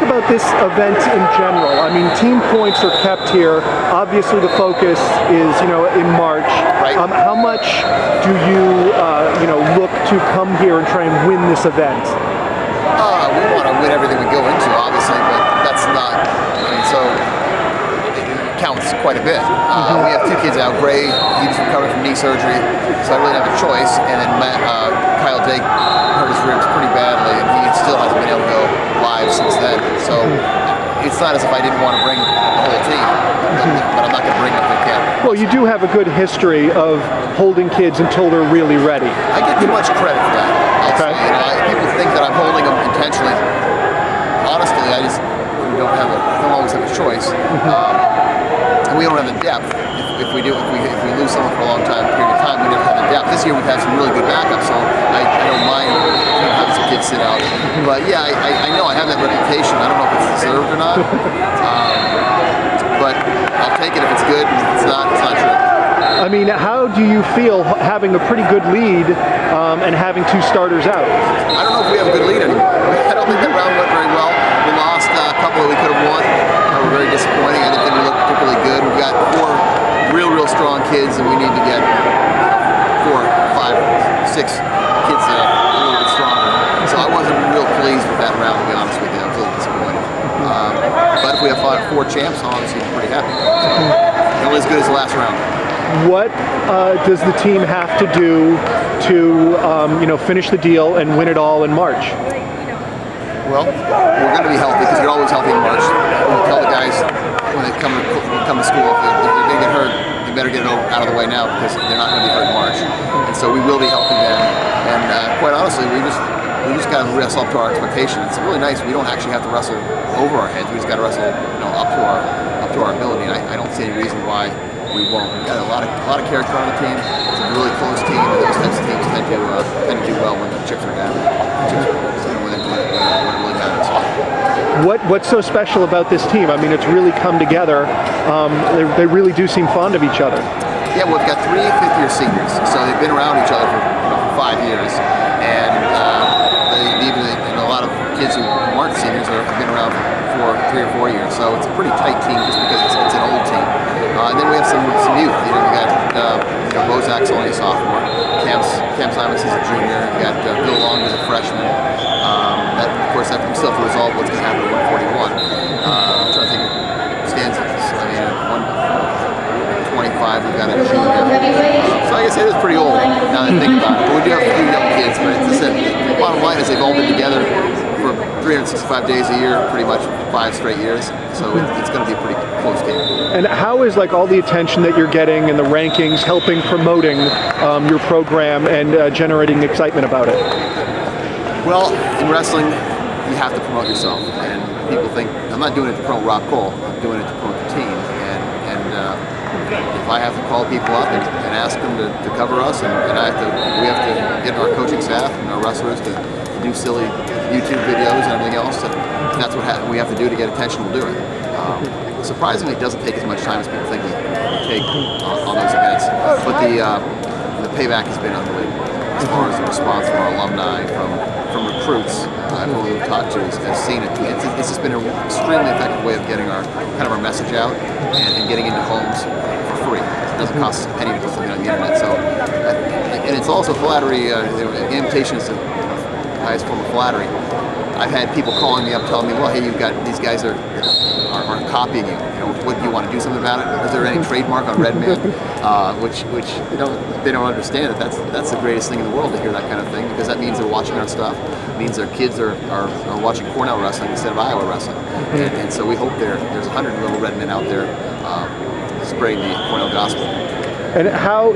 talk about this event in general. I mean, team points are kept here. Obviously, the focus is, in March. Right. How much do you, look to come here and try and win this event? We want to win everything we go into, obviously, but that's not. So it counts quite a bit. We have two kids out. Gray, he's recovering from knee surgery, so I really don't have a choice. And then Kyle Jake hurt his ribs pretty badly, and he still hasn't been able to go live since then. So it's not as if I didn't want to bring the whole team, but I'm not going to bring them if I can. Well, you do have a good history of holding kids until they're really ready. I get too much credit for that. Okay. People think that I'm holding them intentionally. Honestly, I just don't always have a choice. And we don't have the depth. If we lose someone for a long period of time, we never have the depth. This year we've had some really good backups, so I don't mind having some kids sit out. But yeah, I know I have that reputation. I don't know if it's deserved or not. But I'll take it if it's good. If it's not true. I mean, how do you feel having a pretty good lead and having two starters out? I don't know if we have a good lead anymore. I don't think that round went very well. We lost a couple that we could have won. They were very disappointing. I didn't think we looked particularly good. We've got four real strong kids, and we need to get 4, 5, 6 kids that are a little bit stronger. So I wasn't real pleased with that round, to be honest with you. I was a little disappointed. But if we have 4 champs, I'll obviously be pretty happy. So, only as good as the last round. What does the team have to do to finish the deal and win it all in March? Well, we're going to be healthy because you're always healthy in March. We tell the guys when they come to school, if they're going to get hurt, you better get it out of the way now because they're not going to be hurt in March. And so we will be healthy then. And quite honestly, we just got to wrestle up to our expectations. It's really nice. We don't actually have to wrestle over our heads. We just got to wrestle, up to our ability. And I don't see any reason why we won't. We've got a lot of character on the team. It's a really close team, and those types of teams tend to do well when the chips are down. When it really matters. What's so special about this team? I mean, it's really come together. They really do seem fond of each other. Yeah, well, we've got 3 fifth-year seniors, so they've been around each other for 5 years, and a lot of kids who aren't seniors have been around for 3 or 4 years. So it's a pretty tight team just because it's an old team. And then we have some youth. We got Bozak's only a sophomore. Cam Simons is a junior. We got Bill Long is a freshman. Of course, that we still have to resolve what's going to happen at 141. I'm trying to think of Stanzas. I mean, 125, we've got a junior. So I guess it is pretty old now that I think about it. But we do have a few young kids. But it's just the bottom line is they've all been together for 365 days a year, pretty much 5 straight years. So it's going to be a pretty close game. And how is all the attention that you're getting and the rankings helping promoting your program and generating excitement about it? Well, in wrestling, you have to promote yourself, and people think I'm not doing it to promote Koll. I'm doing it to promote the team, and if I have to call people up and ask them to cover us, and we have to get our coaching staff and our wrestlers to do silly YouTube videos and everything else. That's what we have to do to get attention. We'll do it. Surprisingly, it doesn't take as much time as people think we take on those events, but the payback has been unbelievable. As far as the response from our alumni, from recruits, everyone we've talked to has seen it. It's just been an extremely effective way of getting our message out and getting into homes for free. It doesn't cost us a penny to put something on the internet. So, and it's also flattery. The invitation is the highest form of flattery. I've had people calling me up telling me, well, hey, you've got these guys are copying you. What do you want to do something about it? Is there any trademark on Redman? Which they don't understand that that's the greatest thing in the world to hear that kind of thing, because that means they're watching our stuff. It means their kids are watching Cornell wrestling instead of Iowa wrestling. And so we hope there's 100 little Redmen out there spreading the Cornell gospel. And how